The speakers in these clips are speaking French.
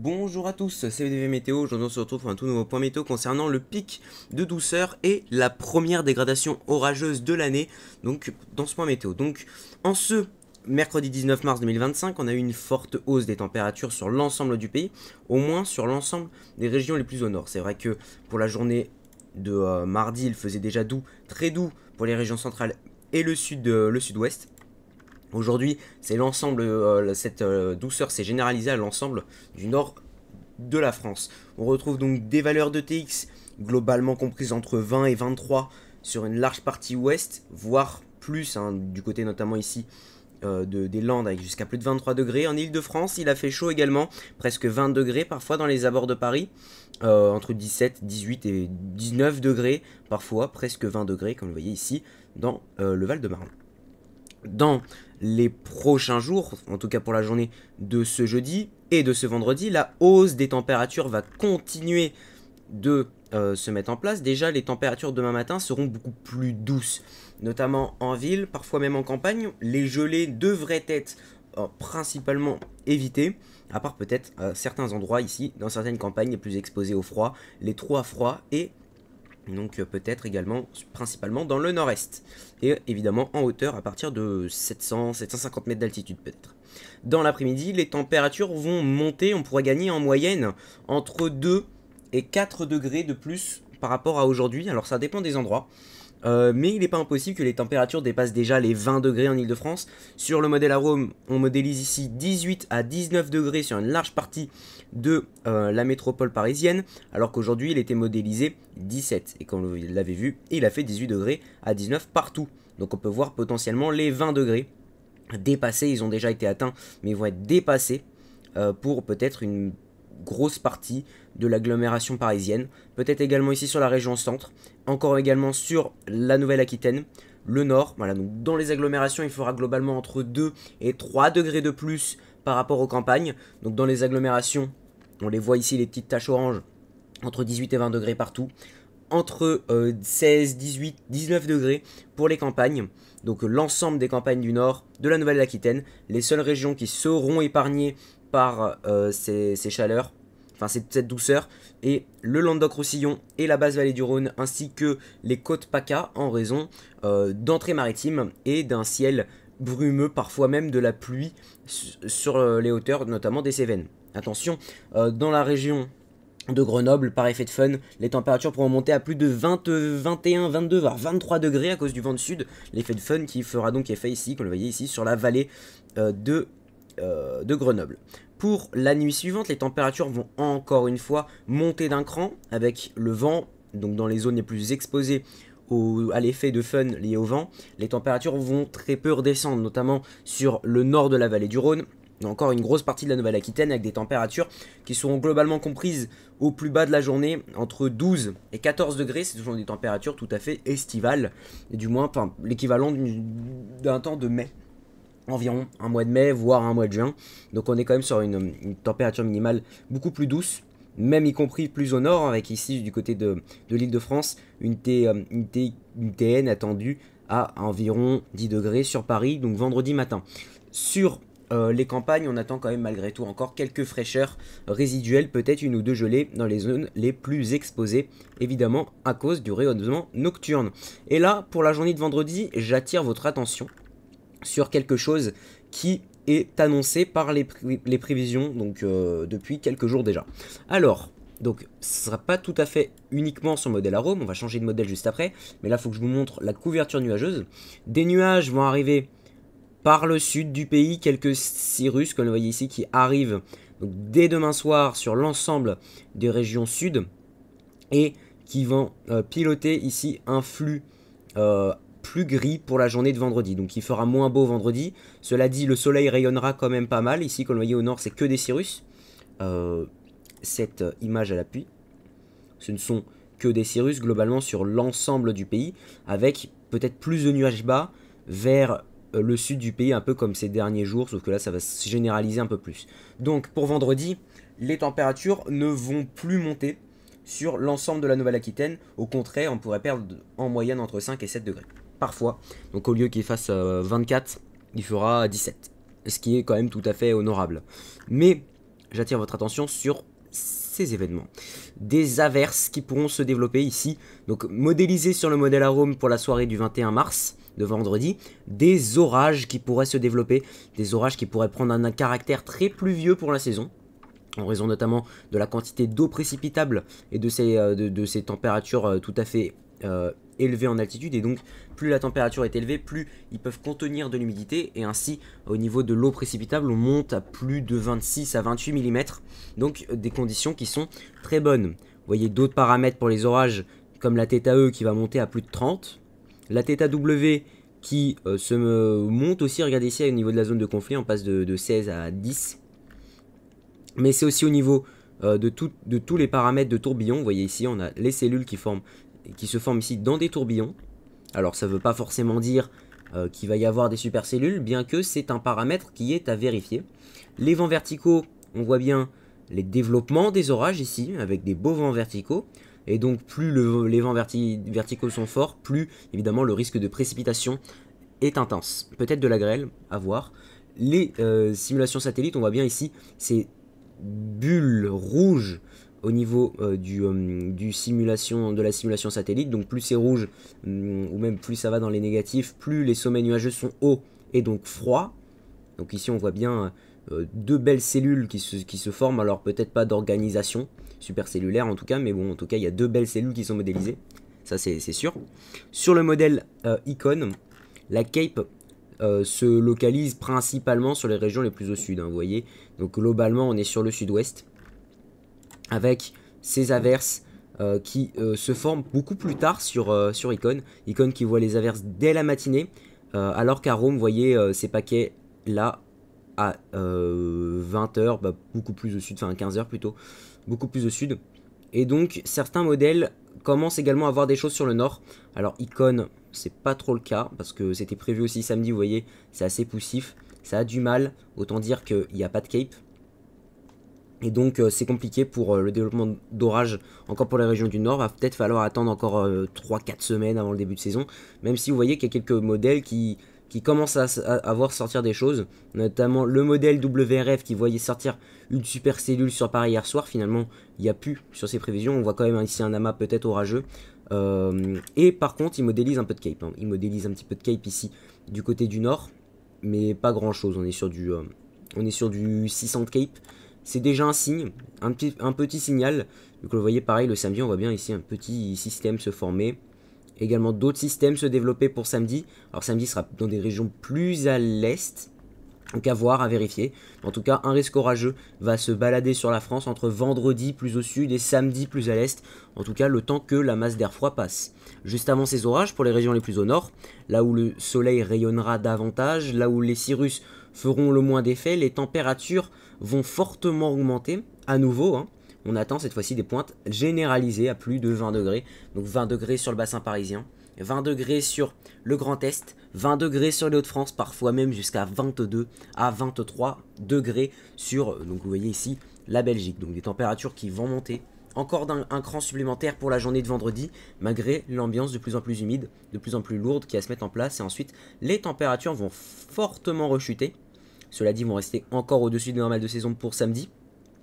Bonjour à tous, c'est VDV Météo. Aujourd'hui on se retrouve pour un tout nouveau point météo concernant le pic de douceur et la première dégradation orageuse de l'année, donc dans ce point météo. Donc en ce mercredi 19 mars 2025, on a eu une forte hausse des températures sur l'ensemble du pays, au moins sur l'ensemble des régions les plus au nord. C'est vrai que pour la journée de mardi, il faisait déjà doux, très doux pour les régions centrales et le sud-ouest. Aujourd'hui, c'est l'ensemble, cette douceur s'est généralisée à l'ensemble du nord de la France. On retrouve donc des valeurs de TX globalement comprises entre 20 et 23 sur une large partie ouest, voire plus, hein, du côté notamment ici des Landes avec jusqu'à plus de 23 degrés. En Ile-de-France, il a fait chaud également, presque 20 degrés parfois dans les abords de Paris, entre 17, 18 et 19 degrés, parfois presque 20 degrés comme vous le voyez ici dans le Val-de-Marne. Dans les prochains jours, en tout cas pour la journée de ce jeudi et de ce vendredi, la hausse des températures va continuer de se mettre en place. Déjà, les températures demain matin seront beaucoup plus douces, notamment en ville, parfois même en campagne. Les gelées devraient être principalement évitées, à part peut-être certains endroits ici, dans certaines campagnes les plus exposées au froid, les trous à froid et donc peut-être également principalement dans le nord-est et évidemment en hauteur à partir de 700-750 mètres d'altitude peut-être. Dans l'après-midi, les températures vont monter, on pourrait gagner en moyenne entre 2 et 4 degrés de plus par rapport à aujourd'hui. Alors ça dépend des endroits. Mais il n'est pas impossible que les températures dépassent déjà les 20 degrés en Ile-de-France. Sur le modèle Arome, on modélise ici 18 à 19 degrés sur une large partie de la métropole parisienne, alors qu'aujourd'hui il était modélisé 17. Et comme vous l'avez vu, il a fait 18 degrés à 19 partout. Donc on peut voir potentiellement les 20 degrés dépassés. Ils ont déjà été atteints, mais ils vont être dépassés pour peut-être une grosse partie de l'agglomération parisienne, peut-être également ici sur la région centre, encore également sur la Nouvelle-Aquitaine, le nord. Voilà, donc dans les agglomérations, il fera globalement entre 2 et 3 degrés de plus par rapport aux campagnes. Donc dans les agglomérations, on les voit ici, les petites taches oranges, entre 18 et 20 degrés partout, entre 16, 18, 19 degrés pour les campagnes. Donc l'ensemble des campagnes du nord, de la Nouvelle-Aquitaine, les seules régions qui seront épargnées par ces chaleurs, enfin cette douceur, et le Languedoc-Roussillon et la basse vallée du Rhône, ainsi que les côtes PACA en raison d'entrées maritimes et d'un ciel brumeux, parfois même de la pluie sur les hauteurs, notamment des Cévennes. Attention, dans la région de Grenoble, par effet de fun, les températures pourront monter à plus de 20, 21, 22, voire 23 degrés à cause du vent de sud. L'effet de fun qui fera donc effet ici, comme vous le voyez ici, sur la vallée de Grenoble. Pour la nuit suivante, les températures vont encore une fois monter d'un cran avec le vent, donc dans les zones les plus exposées à l'effet de fun lié au vent, les températures vont très peu redescendre, notamment sur le nord de la vallée du Rhône. Encore une grosse partie de la Nouvelle-Aquitaine avec des températures qui seront globalement comprises au plus bas de la journée entre 12 et 14 degrés. Ce sont des températures tout à fait estivales, et du moins l'équivalent d'un temps de mai. Environ un mois de mai, voire un mois de juin. Donc on est quand même sur une température minimale beaucoup plus douce, même y compris plus au nord, avec ici du côté de l'Île-de-France, une TN attendue à environ 10 degrés sur Paris, donc vendredi matin. Sur les campagnes, on attend quand même malgré tout encore quelques fraîcheurs résiduelles, peut-être une ou deux gelées dans les zones les plus exposées, évidemment à cause du rayonnement nocturne. Et là, pour la journée de vendredi, j'attire votre attention sur quelque chose qui est annoncé par les prévisions donc depuis quelques jours déjà. Alors, donc ce ne sera pas tout à fait uniquement sur le modèle Arome, on va changer de modèle juste après, mais là il faut que je vous montre la couverture nuageuse. Des nuages vont arriver par le sud du pays, quelques cirrus, comme vous voyez ici, qui arrivent donc, dès demain soir sur l'ensemble des régions sud et qui vont piloter ici un flux plus gris pour la journée de vendredi. Donc il fera moins beau vendredi. Cela dit, le soleil rayonnera quand même pas mal. Ici, comme vous voyez au nord, c'est que des cirrus. Cette image à l'appui. Ce ne sont que des cirrus globalement sur l'ensemble du pays, avec peut-être plus de nuages bas vers le sud du pays, un peu comme ces derniers jours, sauf que là ça va se généraliser un peu plus. Donc pour vendredi, les températures ne vont plus monter sur l'ensemble de la Nouvelle-Aquitaine. Au contraire, on pourrait perdre en moyenne entre 5 et 7 degrés. Parfois, donc au lieu qu'il fasse 24, il fera 17. Ce qui est quand même tout à fait honorable. Mais j'attire votre attention sur ces événements. Des averses qui pourront se développer ici, donc modélisés sur le modèle arôme pour la soirée du 21 mars, de vendredi, des orages qui pourraient se développer, des orages qui pourraient prendre un caractère très pluvieux pour la saison, en raison notamment de la quantité d'eau précipitable et de ces températures tout à fait élevées en altitude, et donc plus la température est élevée, plus ils peuvent contenir de l'humidité, et ainsi au niveau de l'eau précipitable on monte à plus de 26 à 28 mm, donc des conditions qui sont très bonnes. Vous voyez d'autres paramètres pour les orages comme la θE qui va monter à plus de 30, la θW qui se monte aussi, regardez ici au niveau de la zone de conflit, on passe de 16 à 10, mais c'est aussi au niveau de tous les paramètres de tourbillon. Vous voyez ici on a les cellules qui se forment ici dans des tourbillons. Alors ça ne veut pas forcément dire qu'il va y avoir des supercellules, bien que c'est un paramètre qui est à vérifier. Les vents verticaux, on voit bien les développements des orages ici, avec des beaux vents verticaux. Et donc plus les vents verticaux sont forts, plus évidemment le risque de précipitation est intense. Peut-être de la grêle, à voir. Les simulations satellites, on voit bien ici ces bulles rouges au niveau de la simulation satellite. Donc plus c'est rouge, ou même plus ça va dans les négatifs, plus les sommets nuageux sont hauts et donc froids. Donc ici on voit bien deux belles cellules qui se forment, alors peut-être pas d'organisation supercellulaire en tout cas, mais bon en tout cas il y a deux belles cellules qui sont modélisées, ça c'est sûr. Sur le modèle Icon, la Cape se localise principalement sur les régions les plus au sud, hein, vous voyez. Donc globalement on est sur le sud-ouest, avec ces averses qui se forment beaucoup plus tard sur Icon. Icon qui voit les averses dès la matinée, alors qu'à Rome, vous voyez ces paquets là à 20h, bah, beaucoup plus au sud, enfin 15h plutôt, beaucoup plus au sud. Et donc certains modèles commencent également à avoir des choses sur le nord. Alors Icon, c'est pas trop le cas, parce que c'était prévu aussi samedi, vous voyez, c'est assez poussif. Ça a du mal, autant dire qu'il n'y a pas de cape. Et donc c'est compliqué pour le développement d'orage, encore pour les régions du nord. Va peut-être falloir attendre encore 3-4 semaines avant le début de saison. Même si vous voyez qu'il y a quelques modèles qui commencent à voir sortir des choses. Notamment le modèle WRF qui voyait sortir une super cellule sur Paris hier soir. Finalement il n'y a plus sur ses prévisions. On voit quand même ici un amas peut-être orageux. Et par contre il modélise un peu de cape, hein. Il modélise un petit peu de cape ici du côté du nord. Mais pas grand chose, on est sur du 600 de cape. C'est déjà un signe, un petit signal. Donc vous voyez pareil le samedi, on voit bien ici un petit système se former. Également d'autres systèmes se développer pour samedi. Alors samedi sera dans des régions plus à l'est. Donc à voir, à vérifier. En tout cas, un risque orageux va se balader sur la France entre vendredi plus au sud et samedi plus à l'est. En tout cas, le temps que la masse d'air froid passe. Juste avant ces orages, pour les régions les plus au nord, là où le soleil rayonnera davantage, là où les cirrus feront le moins d'effet, les températures vont fortement augmenter à nouveau, hein. On attend cette fois-ci des pointes généralisées à plus de 20 degrés. Donc 20 degrés sur le bassin parisien, 20 degrés sur le Grand Est, 20 degrés sur les Hauts-de-France, parfois même jusqu'à 22 à 23 degrés sur, donc vous voyez ici, la Belgique. Donc des températures qui vont monter. Encore un cran supplémentaire pour la journée de vendredi, malgré l'ambiance de plus en plus humide, de plus en plus lourde qui va se mettre en place. Et ensuite, les températures vont fortement rechuter. Cela dit, vont rester encore au-dessus de normal de saison pour samedi.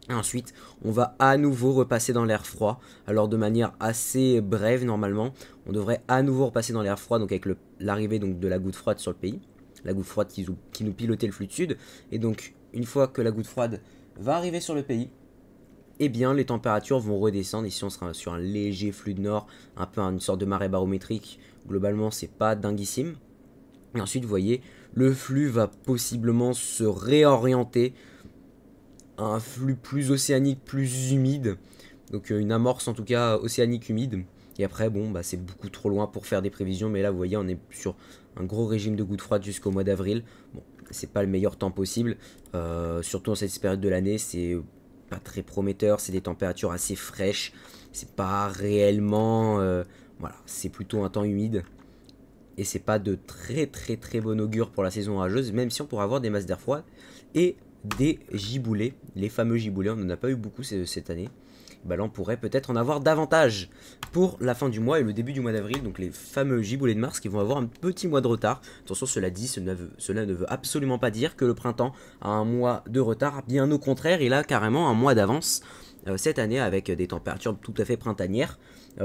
Et ensuite, on va à nouveau repasser dans l'air froid. Alors de manière assez brève normalement, on devrait à nouveau repasser dans l'air froid, donc avec l'arrivée de la goutte froide sur le pays. La goutte froide qui nous pilotait le flux de sud. Et donc, une fois que la goutte froide va arriver sur le pays, eh bien les températures vont redescendre. Ici on sera sur un léger flux de nord, un peu une sorte de marée barométrique. Globalement c'est pas dinguissime. Et ensuite vous voyez, le flux va possiblement se réorienter à un flux plus océanique, plus humide. Donc une amorce en tout cas océanique humide. Et après bon bah c'est beaucoup trop loin pour faire des prévisions. Mais là vous voyez on est sur un gros régime de gouttes froides jusqu'au mois d'avril. Bon c'est pas le meilleur temps possible. Surtout en cette période de l'année c'est pas très prometteur, c'est des températures assez fraîches, c'est pas réellement, voilà, c'est plutôt un temps humide, et c'est pas de très bon augure pour la saison orageuse, même si on pourra avoir des masses d'air froid, et des giboulées, les fameux giboulées. On n'en a pas eu beaucoup cette année. Bah là on pourrait peut-être en avoir davantage pour la fin du mois et le début du mois d'avril, donc les fameux giboulées de mars qui vont avoir un petit mois de retard. Attention, cela dit, cela ne veut absolument pas dire que le printemps a un mois de retard, bien au contraire, il a carrément un mois d'avance cette année avec des températures tout à fait printanières,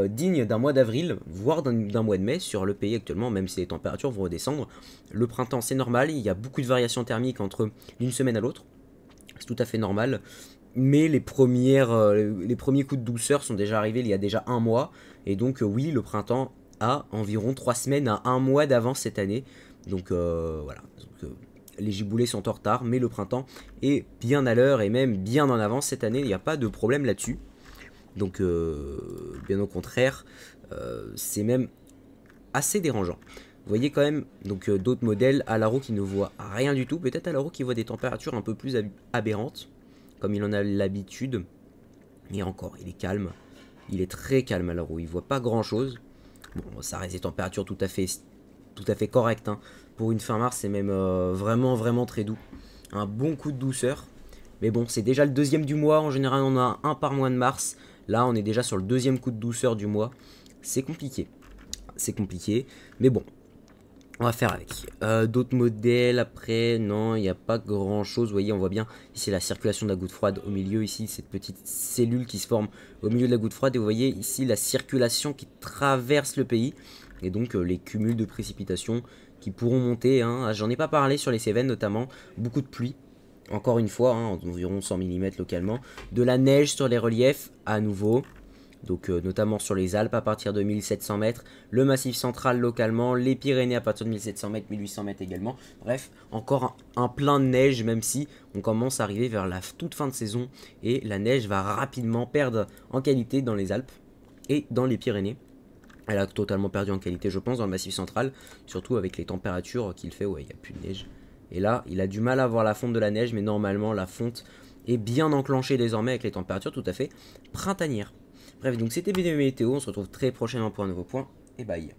dignes d'un mois d'avril, voire d'un mois de mai sur le pays actuellement, même si les températures vont redescendre. Le printemps c'est normal, il y a beaucoup de variations thermiques entre d'une semaine à l'autre, c'est tout à fait normal. Mais les premiers coups de douceur sont déjà arrivés il y a déjà un mois. Et donc oui, le printemps a environ 3 semaines à un mois d'avance cette année. Donc voilà. Donc, les giboulées sont en retard, mais le printemps est bien à l'heure et même bien en avance cette année. Il n'y a pas de problème là-dessus. Donc bien au contraire, c'est même assez dérangeant. Vous voyez quand même donc d'autres modèles, Alaro qui ne voit rien du tout. Peut-être Alaro qui voit des températures un peu plus aberrantes, comme il en a l'habitude. Et encore, il est calme. Il est très calme à Alaro. Il voit pas grand chose. Bon, ça reste des températures tout à fait correctes. Hein. Pour une fin mars, c'est même vraiment très doux. Un bon coup de douceur. Mais bon, c'est déjà le deuxième du mois. En général, on a un par mois de mars. Là, on est déjà sur le deuxième coup de douceur du mois. C'est compliqué. C'est compliqué. Mais bon, on va faire avec. D'autres modèles après, non, il n'y a pas grand chose. Vous voyez, on voit bien ici la circulation de la goutte froide au milieu. Ici, cette petite cellule qui se forme au milieu de la goutte froide. Et vous voyez ici la circulation qui traverse le pays. Et donc les cumuls de précipitations qui pourront monter. Hein. J'en ai pas parlé sur les Cévennes notamment. Beaucoup de pluie. Encore une fois, hein, environ 100 mm localement. De la neige sur les reliefs à nouveau. Donc notamment sur les Alpes à partir de 1700 mètres, le Massif central localement, les Pyrénées à partir de 1700 mètres, 1800 mètres également. Bref, encore un plein de neige, même si on commence à arriver vers la toute fin de saison et la neige va rapidement perdre en qualité dans les Alpes et dans les Pyrénées. Elle a totalement perdu en qualité, je pense, dans le Massif central, surtout avec les températures qu'il fait, ouais, il n'y a plus de neige. Et là, il a du mal à voir la fonte de la neige, mais normalement, la fonte est bien enclenchée désormais avec les températures tout à fait printanières. Bref, donc c'était BDV Météo, on se retrouve très prochainement pour un nouveau point, et bye.